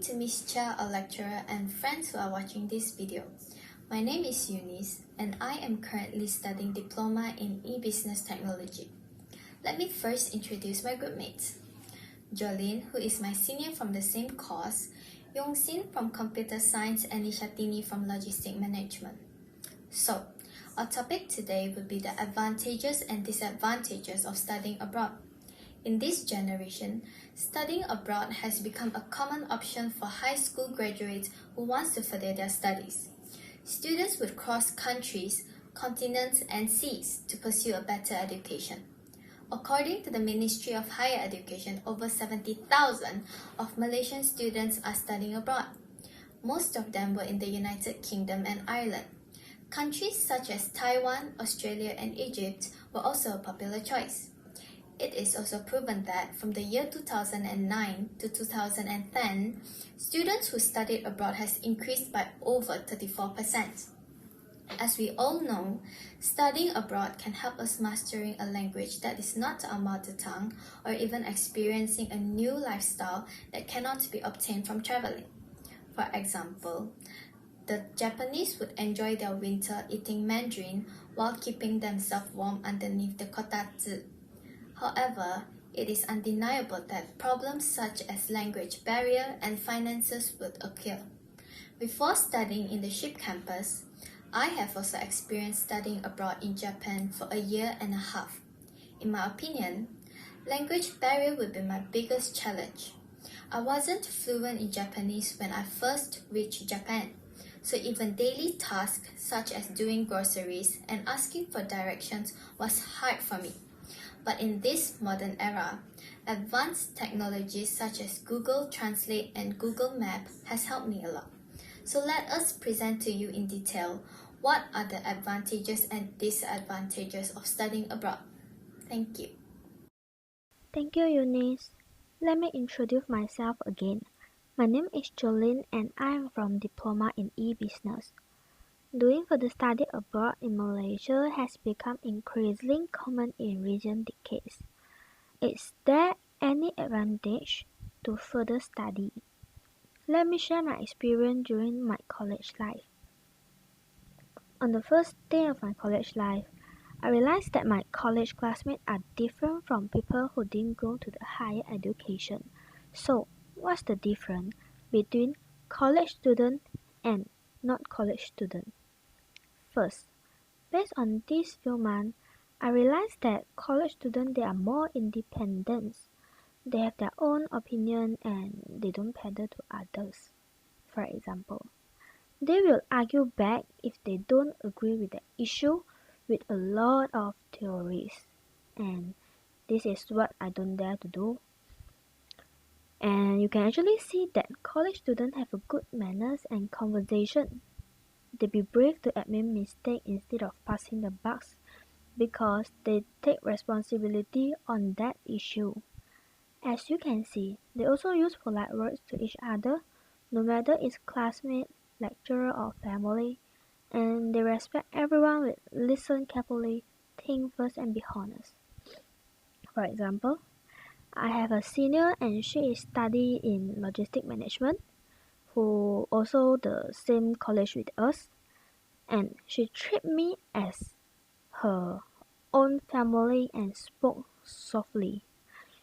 morning to Miss Chia, a lecturer, and friends who are watching this video. My name is Eunice, and I am currently studying Diploma in E-Business Technology. Let me first introduce my group mates. Jolene, who is my senior from the same course, Yongsin from Computer Science, and Nishatini from Logistic Management. So, our topic today will be the advantages and disadvantages of studying abroad. In this generation, studying abroad has become a common option for high school graduates who want to further their studies. Students would cross countries, continents, and seas to pursue a better education. According to the Ministry of Higher Education, over 70,000 of Malaysian students are studying abroad. Most of them were in the United Kingdom and Ireland. Countries such as Taiwan, Australia, and Egypt were also a popular choice. It is also proven that from the year 2009 to 2010, students who studied abroad has increased by over 34%. As we all know, studying abroad can help us mastering a language that is not our mother tongue or even experiencing a new lifestyle that cannot be obtained from traveling. For example, the Japanese would enjoy their winter eating mandarin while keeping themselves warm underneath the kotatsu. However, it is undeniable that problems such as language barrier and finances would occur. Before studying in the SHIP campus, I have also experienced studying abroad in Japan for a year and a half. In my opinion, language barrier would be my biggest challenge. I wasn't fluent in Japanese when I first reached Japan, so even daily tasks such as doing groceries and asking for directions was hard for me. But in this modern era, advanced technologies such as Google Translate and Google Map has helped me a lot. So let us present to you in detail what are the advantages and disadvantages of studying abroad. Thank you. Thank you, Eunice. Let me introduce myself again. My name is Jolene and I am from Diploma in E-Business. Doing further study abroad in Malaysia has become increasingly common in recent decades. Is there any advantage to further study? Let me share my experience during my college life. On the first day of my college life, I realized that my college classmates are different from people who didn't go to the higher education. So, what's the difference between college student and not college student? First, based on these few months, I realized that college students they are more independent. They have their own opinion and they don't pander to others. For example, they will argue back if they don't agree with the issue with a lot of theories. And this is what I don't dare to do. And you can actually see that college students have a good manners and conversation. They be brave to admit mistakes instead of passing the bucks because they take responsibility on that issue. As you can see, they also use polite words to each other, no matter it's classmate, lecturer or family, and they respect everyone with listen carefully, think first and be honest. For example, I have a senior and she is studying in logistic management who also the same college with us, and she treated me as her own family and spoke softly.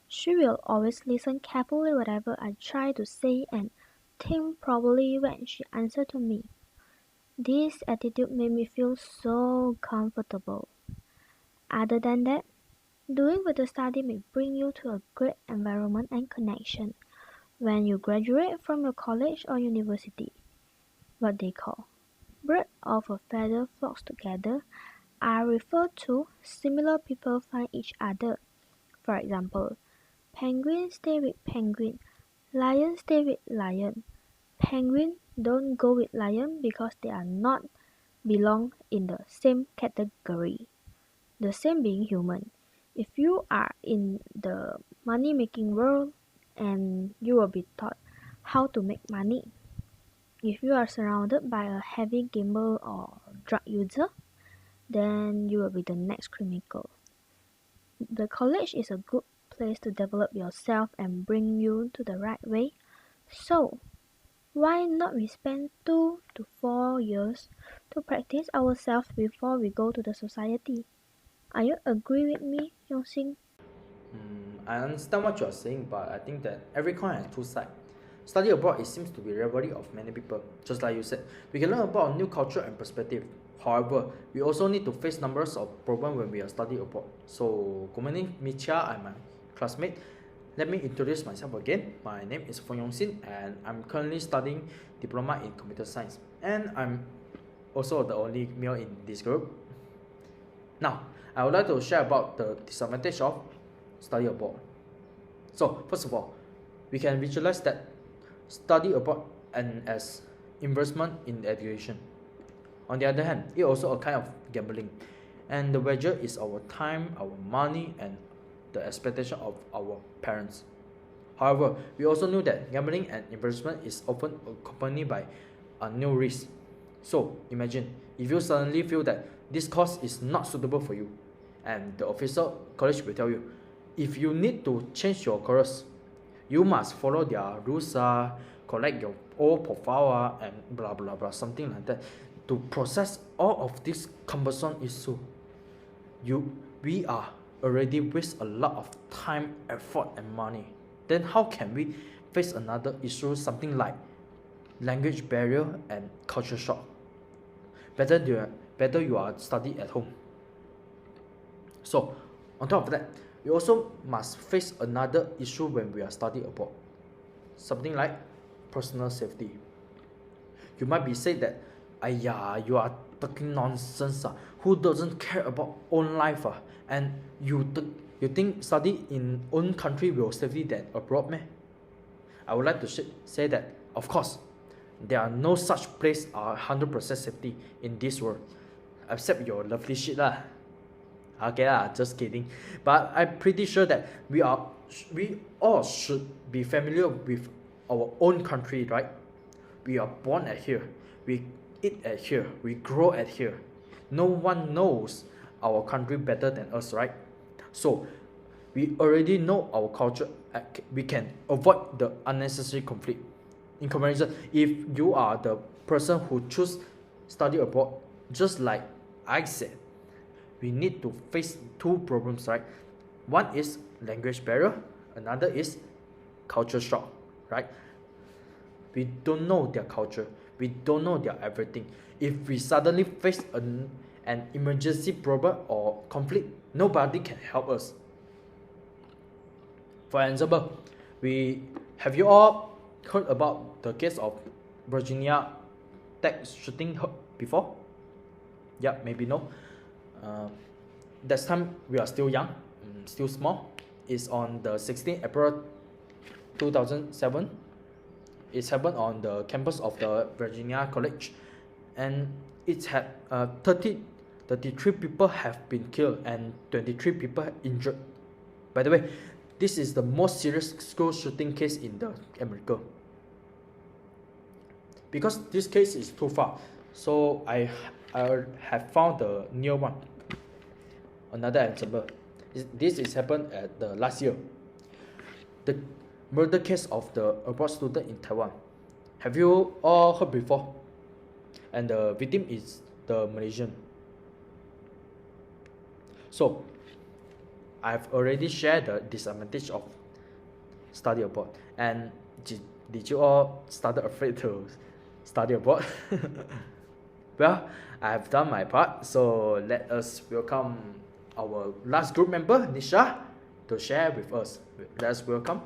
She will always listen carefully whatever I try to say and think properly when she answered to me. This attitude made me feel so comfortable. Other than that, doing with the study may bring you to a great environment and connection when you graduate from your college or university. What they call birds of a feather flocks together are referred to similar people find each other. For example, penguin stay with penguin, lion stay with lion. Penguin don't go with lion because they are not belong in the same category. The same being human. If you are in the money making world and you will be taught how to make money. If you are surrounded by a heavy gamer or drug user, then you will be the next criminal. The college is a good place to develop yourself and bring you to the right way. So, Why not we spend 2 to 4 years to practice ourselves before we go to the society? Are you agree with me, Yongxin? I understand what you are saying, but I think that every coin has two sides. Study abroad, it seems to be reality of many people. Just like you said, we can learn about a new culture and perspective. However, we also need to face numbers of problems when we are studying abroad. So, good morning, Micha and my classmate. Let me introduce myself again. My name is Feng Yongxin, and I'm currently studying diploma in computer science. And I'm also the only male in this group. Now, I would like to share about the disadvantage of study abroad. So, first of all, we can visualize that study abroad and as investment in education. On the other hand, it also a kind of gambling, and the wager is our time, our money, and the expectation of our parents. However, we also know that gambling and investment is often accompanied by a new risk. So imagine if you suddenly feel that this course is not suitable for you, and the official college will tell you, if you need to change your course, you must follow their rules, collect your old profile, and blah blah blah, something like that. To process all of this cumbersome issue, we are already waste a lot of time, effort, and money. Then how can we face another issue, something like language barrier and culture shock? Better you are study at home. So, on top of that, we also must face another issue when we are studying abroad, something like personal safety. You might be said that, "Ayya, you are talking nonsense. Who doesn't care about own life? And you think study in own country will safety than abroad, meh?" I would like to say that, of course, there are no such place are 100% safety in this world, except your lovely shit lah. Okay lah, just kidding. But I'm pretty sure that we all should be familiar with our own country, right? We are born at here, we eat at here, we grow at here. No one knows our country better than us, right? So we already know our culture. We can avoid the unnecessary conflict. In comparison, if you are the person who choose study abroad, just like I said, we need to face two problems, right? One is language barrier, another is culture shock, right? We don't know their culture, we don't know their everything. If we suddenly face an emergency problem or conflict, nobody can help us. For example, we have you all heard about the case of Virginia Tech shooting before? Yeah, maybe no. That time we are still young, still small. It's on the 16th April 2007. It's happened on the campus of the Virginia College, and it had 33 people have been killed and 23 people injured. By the way, this is the most serious school shooting case in the America. Because this case is too far, so I have found the near one. Another example, this is happened at the last year. The murder case of the abroad student in Taiwan. Have you all heard before? And the victim is the Malaysian. So, I've already shared the disadvantage of study abroad. And did you all started afraid to study abroad? Well, I have done my part, so let us welcome our last group member, Nisha, to share with us. Let's welcome.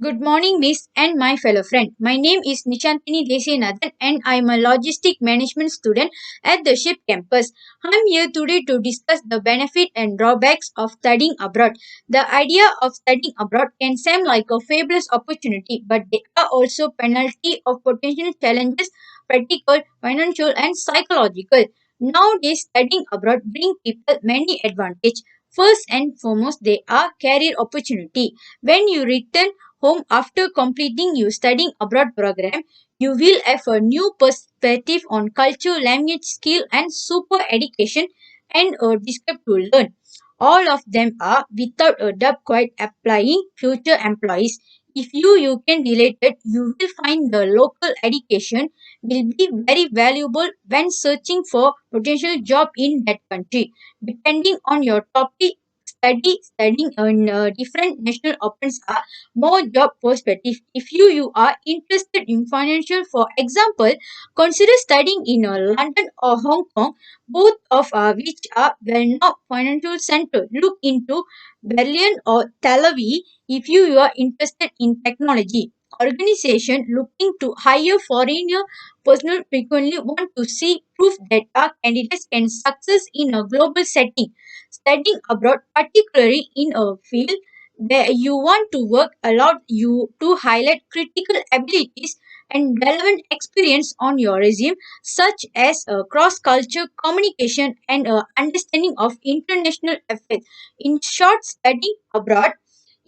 Good morning, Miss and my fellow friend. My name is Nishantini Desinathan and I am a logistic management student at the SHIP campus. I'm here today to discuss the benefit and drawbacks of studying abroad. The idea of studying abroad can seem like a fabulous opportunity, but there are also penalty of potential challenges, practical, financial, and psychological. Nowadays, studying abroad brings people many advantages. First and foremost, they are career opportunity. When you return home after completing your studying abroad program, you will have a new perspective on culture, language, skill, and super education and a descript to learn. All of them are without a doubt quite applying future employees. If you can relate it, you will find the local education will be very valuable when searching for potential job in that country. Depending on your topic, studying in different national opens a more job perspective. If you are interested in financial, for example, consider studying in London or Hong Kong, both of which are well-known financial centers. Look into Berlin or Tel Aviv if you are interested in technology. Organization looking to hire foreigner personnel frequently want to see proof that our candidates can success in a global setting. Studying abroad, particularly in a field where you want to work, allows you to highlight critical abilities and relevant experience on your resume, such as cross-culture communication and understanding of international affairs. In short, studying abroad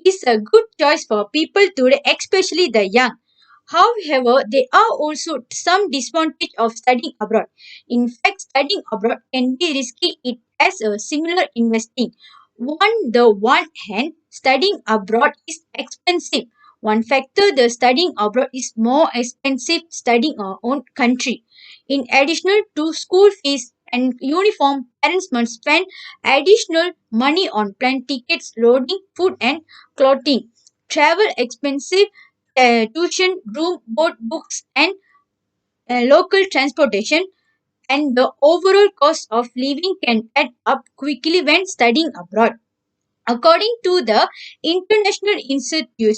is a good choice for people today, especially the young. However, there are also some disadvantage of studying abroad. In fact, studying abroad can be risky. It has a similar investing. On the one hand, studying abroad is expensive. One factor, the studying abroad is more expensive studying our own country. In addition to school fees and uniform, parents must spend additional money on plane tickets, loading, food and clothing, travel expensive, tuition, room, board, books, and local transportation, and the overall cost of living can add up quickly when studying abroad. According to the International Institute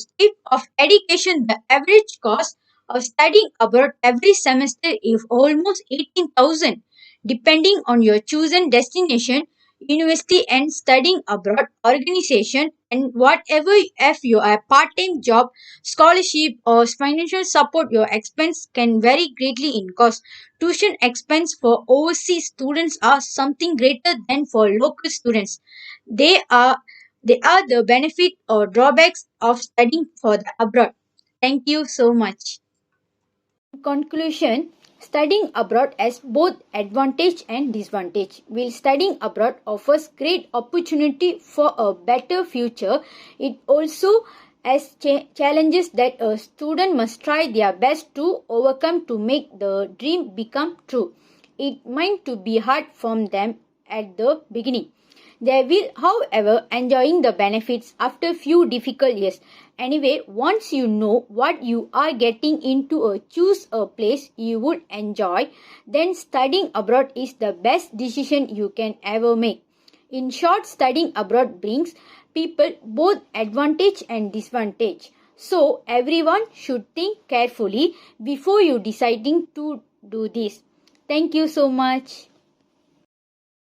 of Education, the average cost of studying abroad every semester is almost 18,000. Depending on your chosen destination, university and studying abroad organization, and whatever if you are part-time job, scholarship or financial support, your expense can vary greatly in cost. Tuition expense for overseas students are something greater than for local students. They are they are the benefit or drawbacks of studying for the abroad. Thank you so much. In conclusion, studying abroad has both advantage and disadvantage. While studying abroad offers great opportunity for a better future, it also has challenges that a student must try their best to overcome to make the dream become true. It might to be hard for them at the beginning. They will, however, enjoying the benefits after few difficult years. Anyway, once you know what you are getting into, choose a place you would enjoy, then studying abroad is the best decision you can ever make. In short, studying abroad brings people both advantage and disadvantage. So everyone should think carefully before you deciding to do this. Thank you so much.